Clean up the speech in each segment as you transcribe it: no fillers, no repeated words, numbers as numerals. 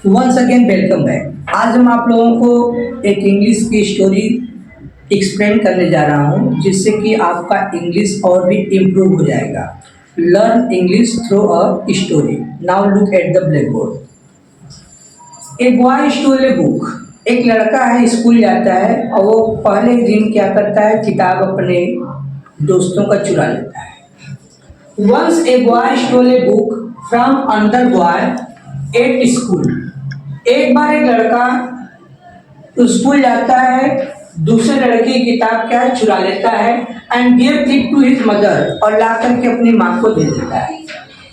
Once again welcome back. आज हम आप लोगों को एक इंग्लिश की स्टोरी एक्सप्लेन करने जा रहा हूँ, जिससे कि आपका इंग्लिश और भी इम्प्रूव हो जाएगा। Learn English through a story. Now look at the blackboard. A boy stole a book. एक लड़का है, स्कूल जाता है और वो पहले दिन क्या करता है, किताब अपने दोस्तों का चुरा लेता है। Once a boy stole a book from another boy at school. एक बार एक लड़का स्कूल जाता है, दूसरे लड़के की किताब क्या चुरा लेता है and give it to his mother, और ला करके अपनी माँ को दे देता है।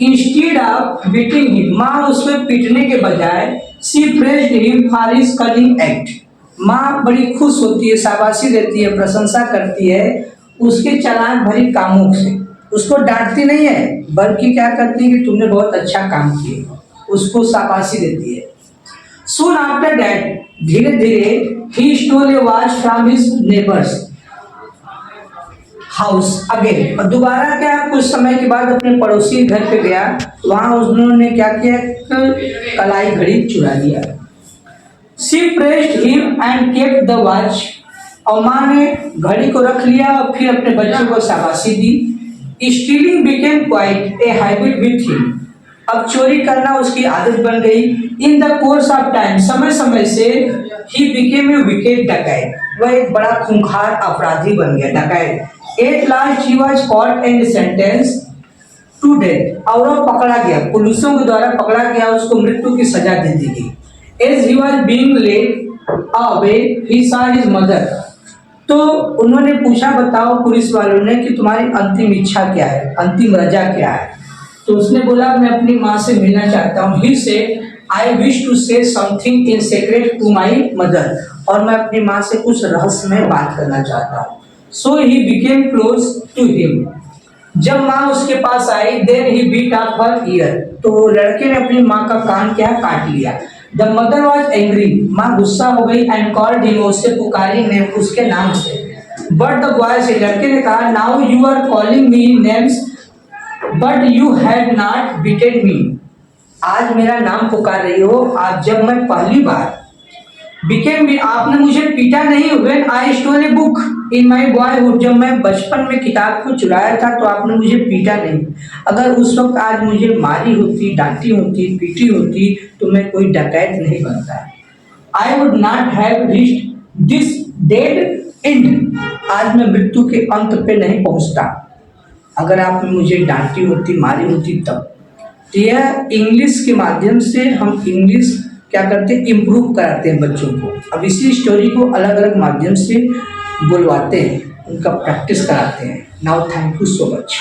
इंस्टीड ऑफ बीटिंग हिम, माँ उसको पीटने के बजाय she praised him for his cunning act. माँ बड़ी खुश होती है, शाबाशी देती है, प्रशंसा करती है उसके चालाक भरी कामों से। उसको डांटती नहीं है, बल्कि क्या करती है कि तुमने बहुत अच्छा काम किया, उसको शाबाशी देती है। Soon after that, धीरे धीरे he stole a watch from his neighbor's house again। और दोबारा क्या, कुछ समय के बाद अपने पड़ोसी घर पे गया, वहां उन्होंने क्या किया, कलाई घड़ी चुरा लिया। She praised him and kept the watch। और माँ ने घड़ी को रख लिया और फिर अपने बच्चे को शाबाशी दी। Stealing became quite a habit with him। अब चोरी करना उसकी आदत बन गई। In the course of time, समय समय से ही बिकेम ए विकेट डकैत, वह एक बड़ा खूंखार अपराधी बन गया, डकैत। At last he was caught and sentence to death, और वह पकड़ा गया, पुलिसों के द्वारा पकड़ा गया, उसको मृत्यु की सजा दे दी गई। As he was being led away he saw his mother. तो उन्होंने पूछा, बताओ पुलिस वालों ने, कि तुम्हारी अंतिम इच्छा क्या है, अंतिम रजा क्या है। तो उसने बोला, मैं अपनी माँ से मिलना चाहता हूँ। He said I wish to say something in secret to my mother, और मैं अपनी माँ से कुछ रहस्यमय बात करना चाहता हूँ। So he became close to him. जब माँ उसके पास आई, then he bit off her ear, तो लड़के ने अपनी माँ का कान क्या काट लिया। द मदर वॉज एंग्री, माँ गुस्सा हो गई, एंड कॉल्ड हिम, उससे पुकारी नेम, उसके नाम से। बट द बॉय से, लड़के ने कहा, now you are calling me names but you had not beaten me. आज मेरा नाम पुकार रही हो, आज जब मैं पहली बार बिकेम मी, आपने मुझे पीटा नहीं। When I stole a book in my boyhood, जब मैं बचपन में किताब को चुराया था तो आपने मुझे पीटा नहीं। अगर उस वक्त आज मुझे मारी होती, डांटी होती, पीटी होती, तो मैं कोई डकैत नहीं बनता। I would not have reached this dead and, आज मैं मृत्यु के अंत पे नहीं पहुंचता अगर आपने मुझे डांटी होती, मारी होती तब। तो यह इंग्लिश के माध्यम से हम इंग्लिश क्या करते हैं, इम्प्रूव कराते हैं बच्चों को। अब इसी स्टोरी को अलग अलग माध्यम से बुलवाते हैं, उनका प्रैक्टिस कराते हैं। Now thank you so much.